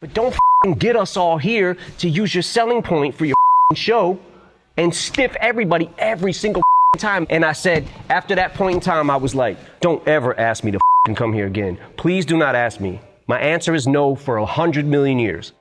But don't get us all here to use your selling point for your show and stiff everybody every single time. And I said, after that point in time, I was like, don't ever ask me to come here again. Please do not ask me. My answer is no for 100 million years.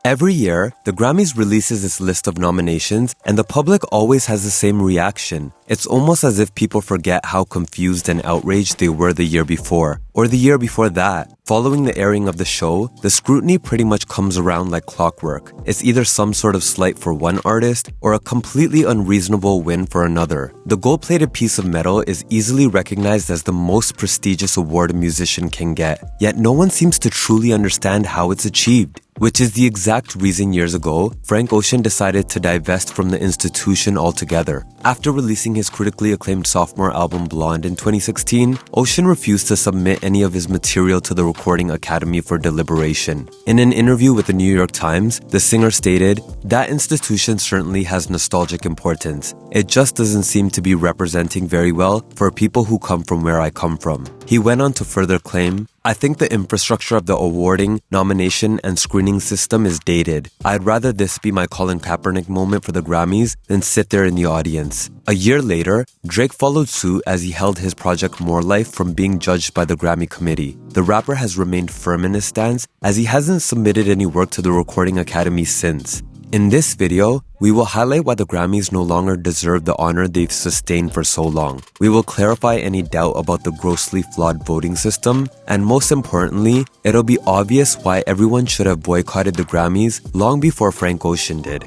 Every year, the Grammys releases its list of nominations, and the public always has the same reaction. It's almost as if people forget how confused and outraged they were the year before, or the year before that. Following the airing of the show, the scrutiny pretty much comes around like clockwork. It's either some sort of slight for one artist, or a completely unreasonable win for another. The gold-plated piece of metal is easily recognized as the most prestigious award a musician can get, yet no one seems to truly understand how it's achieved. Which is the exact reason years ago, Frank Ocean decided to divest from the institution altogether. After releasing his critically acclaimed sophomore album Blonde in 2016, Ocean refused to submit any of his material to the Recording Academy for deliberation. In an interview with the New York Times, the singer stated, "That institution certainly has nostalgic importance. It just doesn't seem to be representing very well for people who come from where I come from." He went on to further claim, "I think the infrastructure of the awarding, nomination, and screening system is dated. I'd rather this be my Colin Kaepernick moment for the Grammys than sit there in the audience." A year later, Drake followed suit as he held his project More Life from being judged by the Grammy committee. The rapper has remained firm in his stance as he hasn't submitted any work to the Recording Academy since. In this video, we will highlight why the Grammys no longer deserve the honor they've sustained for so long. We will clarify any doubt about the grossly flawed voting system, and most importantly, it'll be obvious why everyone should have boycotted the Grammys long before Frank Ocean did.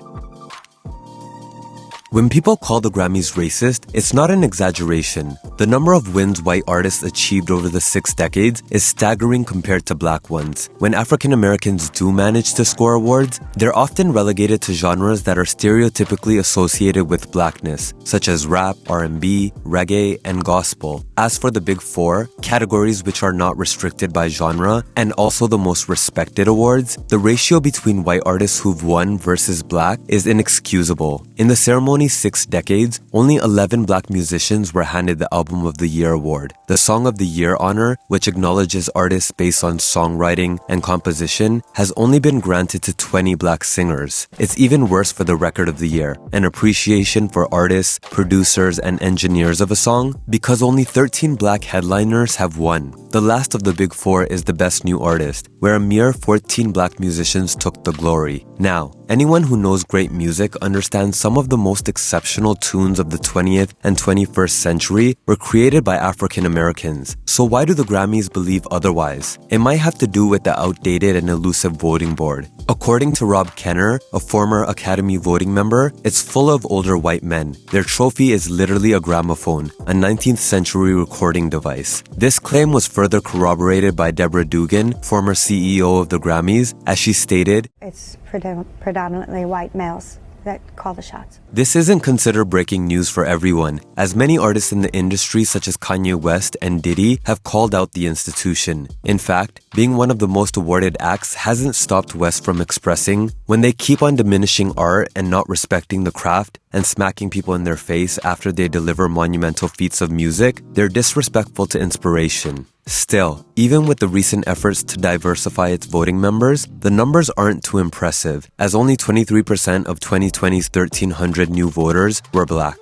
When people call the Grammys racist, it's not an exaggeration. The number of wins white artists achieved over the 6 decades is staggering compared to black ones. When African Americans do manage to score awards, they're often relegated to genres that are stereotypically associated with blackness, such as rap, R&B, reggae, and gospel. As for the Big Four, categories which are not restricted by genre, and also the most respected awards, the ratio between white artists who've won versus black is inexcusable. In the ceremony 6 decades, only 11 black musicians were handed the Album of the Year award. The Song of the Year honor, which acknowledges artists based on songwriting and composition, has only been granted to 20 black singers. It's even worse for the Record of the Year, an appreciation for artists, producers, and engineers of a song, because only 13 black headliners have won. The last of the Big Four is the Best New Artist, where a mere 14 black musicians took the glory. Now, anyone who knows great music understands some of the most exceptional tunes of the 20th and 21st century were created by African Americans. So why do the Grammys believe otherwise? It might have to do with the outdated and elusive voting board. According to Rob Kenner, a former Academy voting member, it's full of older white men. Their trophy is literally a gramophone, a 19th century recording device. This claim was further corroborated by Deborah Dugan, former CEO of the Grammys, as she stated, "It's predominantly white males that call the shots." This isn't considered breaking news for everyone, as many artists in the industry such as Kanye West and Diddy have called out the institution. In fact, being one of the most awarded acts hasn't stopped West from expressing, when they keep on diminishing art and not respecting the craft and smacking people in their face after they deliver monumental feats of music, they're disrespectful to inspiration. Still, even with the recent efforts to diversify its voting members, the numbers aren't too impressive, as only 23% of 2020's 1,300 new voters were black.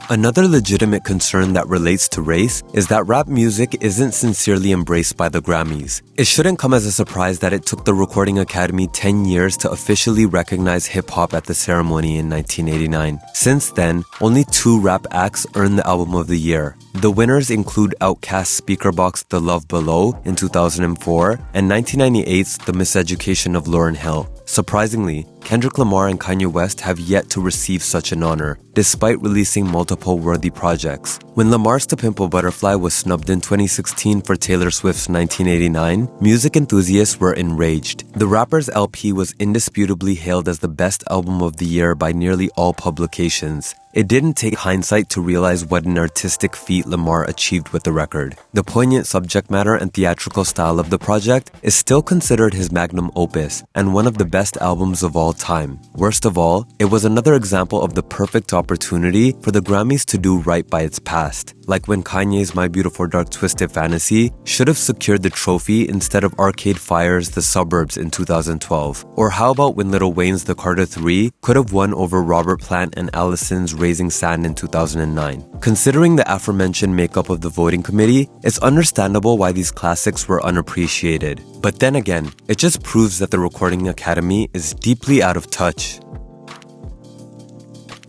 Another legitimate concern that relates to race is that rap music isn't sincerely embraced by the Grammys. It shouldn't come as a surprise that it took the Recording Academy 10 years to officially recognize hip-hop at the ceremony in 1989. Since then, only 2 rap acts earned the Album of the Year. The winners include Outkast's Speakerboxx The Love Below in 2004 and 1998's The Miseducation of Lauryn Hill. Surprisingly, Kendrick Lamar and Kanye West have yet to receive such an honor, despite releasing multiple worthy projects. When Lamar's To Pimp a Butterfly was snubbed in 2016 for Taylor Swift's 1989, music enthusiasts were enraged. The rapper's LP was indisputably hailed as the best album of the year by nearly all publications. It didn't take hindsight to realize what an artistic feat Lamar achieved with the record. The poignant subject matter and theatrical style of the project is still considered his magnum opus and one of the best albums of all time. Worst of all, it was another example of the perfect opportunity for the Grammys to do right by its past. Like when Kanye's My Beautiful Dark Twisted Fantasy should have secured the trophy instead of Arcade Fire's The Suburbs in 2012. Or how about when Lil Wayne's The Carter 3 could have won over Robert Plant and Allison's Raising Sand in 2009. Considering the aforementioned makeup of the voting committee, it's understandable why these classics were unappreciated. But then again, it just proves that the Recording Academy is deeply out of touch.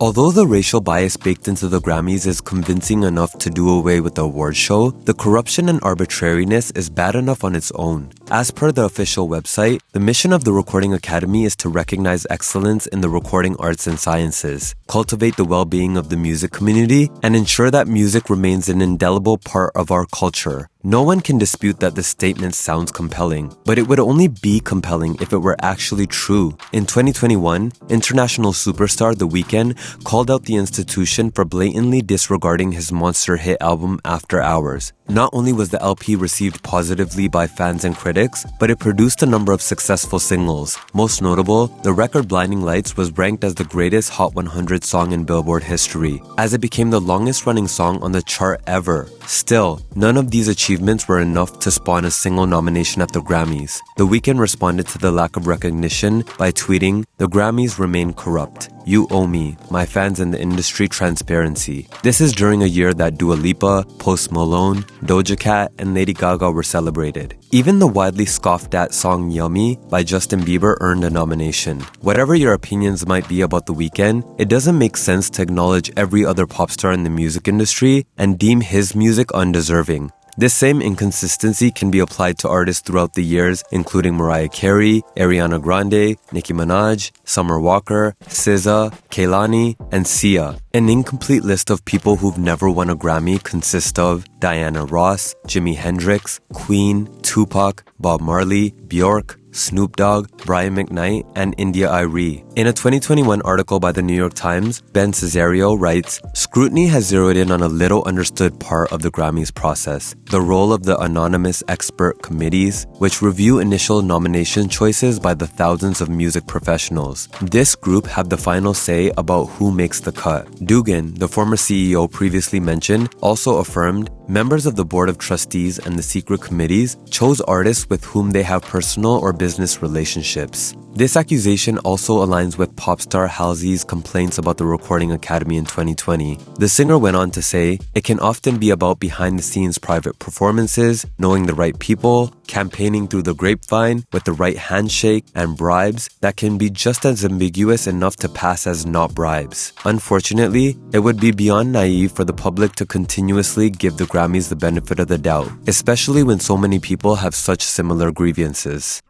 Although the racial bias baked into the Grammys is convincing enough to do away with the award show, the corruption and arbitrariness is bad enough on its own. As per the official website, the mission of the Recording Academy is to recognize excellence in the recording arts and sciences, cultivate the well-being of the music community, and ensure that music remains an indelible part of our culture. No one can dispute that this statement sounds compelling, but it would only be compelling if it were actually true. In 2021, international superstar The Weeknd called out the institution for blatantly disregarding his monster hit album After Hours. Not only was the LP received positively by fans and critics, but it produced a number of successful singles. Most notable, the record Blinding Lights was ranked as the greatest Hot 100 song in Billboard history, as it became the longest-running song on the chart ever. Still, none of these achievements were enough to spawn a single nomination at the Grammys. The Weeknd responded to the lack of recognition by tweeting, "The Grammys remain corrupt. You owe me, my fans and the industry, transparency." This is during a year that Dua Lipa, Post Malone, Doja Cat, and Lady Gaga were celebrated. Even the widely scoffed at song Yummy by Justin Bieber earned a nomination. Whatever your opinions might be about The Weeknd, it doesn't make sense to acknowledge every other pop star in the music industry and deem his music undeserving. This same inconsistency can be applied to artists throughout the years, including Mariah Carey, Ariana Grande, Nicki Minaj, Summer Walker, SZA, Kehlani, and Sia. An incomplete list of people who've never won a Grammy consists of Diana Ross, Jimi Hendrix, Queen, Tupac, Bob Marley, Bjork, Snoop Dogg, Brian McKnight, and India Arie. In a 2021 article by the New York Times, Ben Cesario writes, "Scrutiny has zeroed in on a little understood part of the Grammys process, the role of the anonymous expert committees, which review initial nomination choices by the thousands of music professionals. This group have the final say about who makes the cut." Dugan, the former CEO previously mentioned, also affirmed, "Members of the Board of Trustees and the secret committees chose artists with whom they have personal or business relationships." This accusation also aligns with pop star Halsey's complaints about the Recording Academy in 2020. The singer went on to say, "It can often be about behind-the-scenes private performances, knowing the right people, campaigning through the grapevine with the right handshake, and bribes that can be just as ambiguous enough to pass as not bribes. Unfortunately, it would be beyond naive for the public to continuously give the Grammys the benefit of the doubt, especially when so many people have such similar grievances."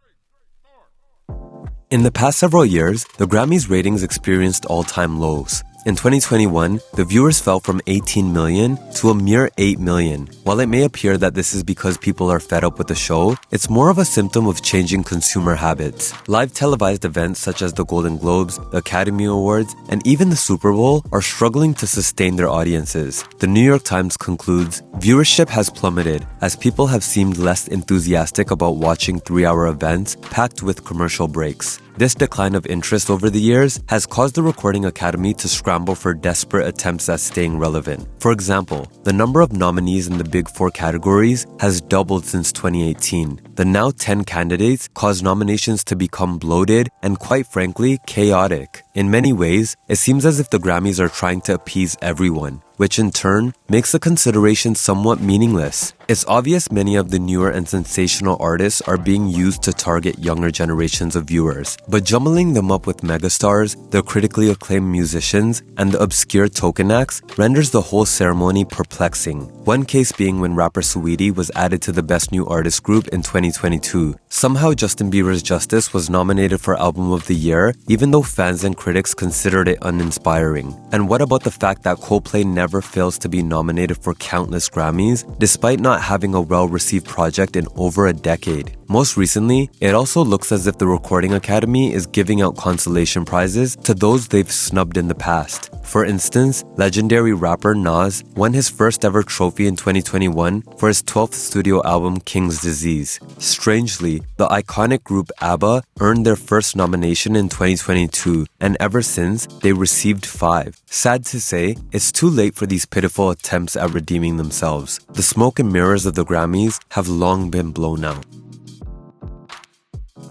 In the past several years, the Grammys ratings experienced all-time lows. In 2021, the viewers fell from 18 million to a mere 8 million. While it may appear that this is because people are fed up with the show, it's more of a symptom of changing consumer habits. Live televised events such as the Golden Globes, the Academy Awards, and even the Super Bowl are struggling to sustain their audiences. The New York Times concludes, "Viewership has plummeted as people have seemed less enthusiastic about watching 3-hour events packed with commercial breaks." This decline of interest over the years has caused the Recording Academy to scramble for desperate attempts at staying relevant. For example, the number of nominees in the Big Four categories has doubled since 2018. The now 10 candidates cause nominations to become bloated and, quite frankly, chaotic. In many ways, it seems as if the Grammys are trying to appease everyone, which in turn makes the consideration somewhat meaningless. It's obvious many of the newer and sensational artists are being used to target younger generations of viewers, but jumbling them up with megastars, the critically acclaimed musicians, and the obscure token acts renders the whole ceremony perplexing. One case being when rapper Saweetie was added to the Best New Artist group in 2022. Somehow Justin Bieber's Justice was nominated for Album of the Year, even though fans and critics considered it uninspiring. And what about the fact that Coldplay never fails to be nominated for countless Grammys, despite not having a well-received project in over a decade? Most recently, it also looks as if the Recording Academy is giving out consolation prizes to those they've snubbed in the past. For instance, legendary rapper Nas won his first ever trophy in 2021 for his 12th studio album King's Disease. Strangely, the iconic group ABBA earned their first nomination in 2022, and ever since, they received 5. Sad to say, it's too late for these pitiful attempts at redeeming themselves. The smoke and mirrors of the Grammys have long been blown out.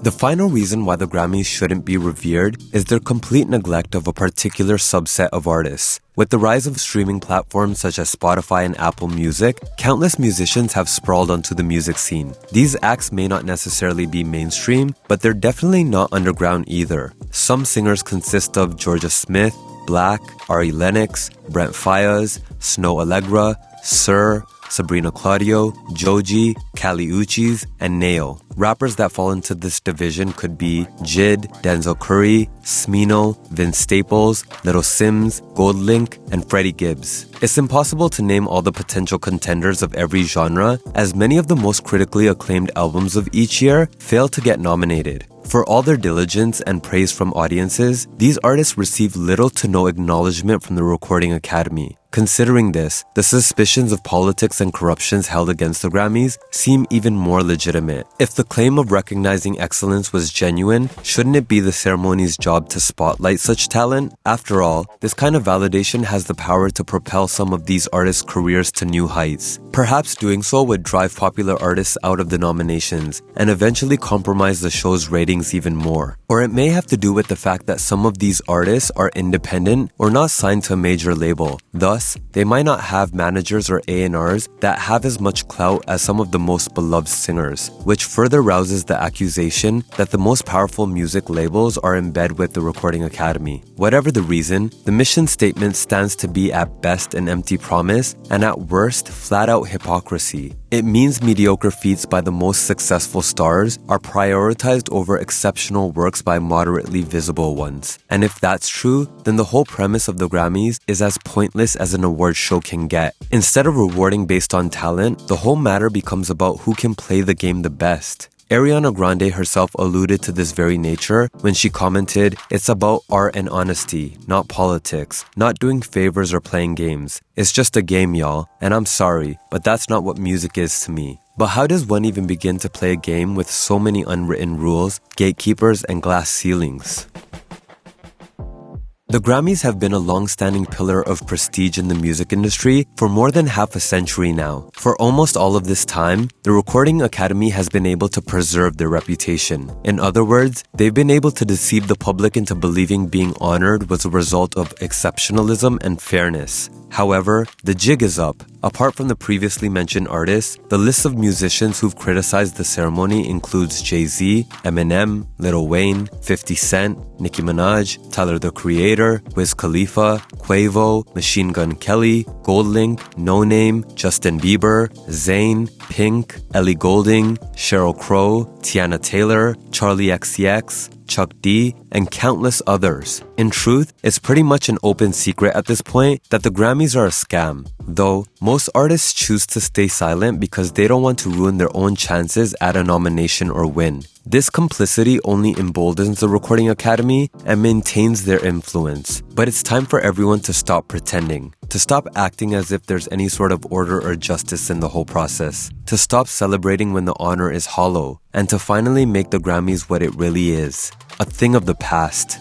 The final reason why the Grammys shouldn't be revered is their complete neglect of a particular subset of artists. With the rise of streaming platforms such as Spotify and Apple Music, countless musicians have sprawled onto the music scene. These acts may not necessarily be mainstream, but they're definitely not underground either. Some singers consist of Georgia Smith, Black, Ari Lennox, Brent Faiyaz, Snow Allegra, Sir, Sabrina Claudio, Joji, Kali Uchis, and Neo. Rappers that fall into this division could be Jid, Denzel Curry, Smino, Vince Staples, Little Sims, Goldlink, and Freddie Gibbs. It's impossible to name all the potential contenders of every genre, as many of the most critically acclaimed albums of each year fail to get nominated. For all their diligence and praise from audiences, these artists receive little to no acknowledgement from the Recording Academy. Considering this, the suspicions of politics and corruptions held against the Grammys seem even more legitimate. If the claim of recognizing excellence was genuine, shouldn't it be the ceremony's job to spotlight such talent? After all, this kind of validation has the power to propel some of these artists' careers to new heights. Perhaps doing so would drive popular artists out of the nominations and eventually compromise the show's ratings even more. Or it may have to do with the fact that some of these artists are independent or not signed to a major label. Thus, they might not have managers or A&Rs that have as much clout as some of the most beloved singers, which further rouses the accusation that the most powerful music labels are in bed with the Recording Academy. Whatever the reason, the mission statement stands to be at best an empty promise and at worst flat-out hypocrisy. It means mediocre feats by the most successful stars are prioritized over exceptional works by moderately visible ones. And if that's true, then the whole premise of the Grammys is as pointless as an award show can get. Instead of rewarding based on talent, the whole matter becomes about who can play the game the best. Ariana Grande herself alluded to this very nature when she commented, "It's about art and honesty, not politics, not doing favors or playing games. It's just a game, y'all, and I'm sorry, but that's not what music is to me." But how does one even begin to play a game with so many unwritten rules, gatekeepers, and glass ceilings? The Grammys have been a long-standing pillar of prestige in the music industry for more than half a century now. For almost all of this time, the Recording Academy has been able to preserve their reputation. In other words, they've been able to deceive the public into believing being honored was a result of exceptionalism and fairness. However, the jig is up. Apart from the previously mentioned artists, the list of musicians who've criticized the ceremony includes Jay-Z, Eminem, Lil Wayne, 50 Cent, Nicki Minaj, Tyler the Creator, Wiz Khalifa, Quavo, Machine Gun Kelly, Goldlink, No Name, Justin Bieber, Zayn, Pink, Ellie Goulding, Sheryl Crow, Tiana Taylor, Charli XCX, Chuck D, and countless others. In truth, it's pretty much an open secret at this point that the Grammys are a scam. Though, most artists choose to stay silent because they don't want to ruin their own chances at a nomination or win. This complicity only emboldens the Recording Academy and maintains their influence. But it's time for everyone to stop pretending, to stop acting as if there's any sort of order or justice in the whole process, to stop celebrating when the honor is hollow, and to finally make the Grammys what it really is, a thing of the past.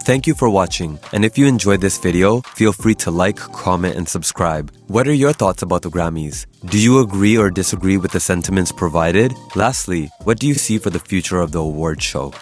Thank you for watching, and if you enjoyed this video, feel free to like, comment, and subscribe. What are your thoughts about the Grammys? Do you agree or disagree with the sentiments provided? Lastly, what do you see for the future of the award show?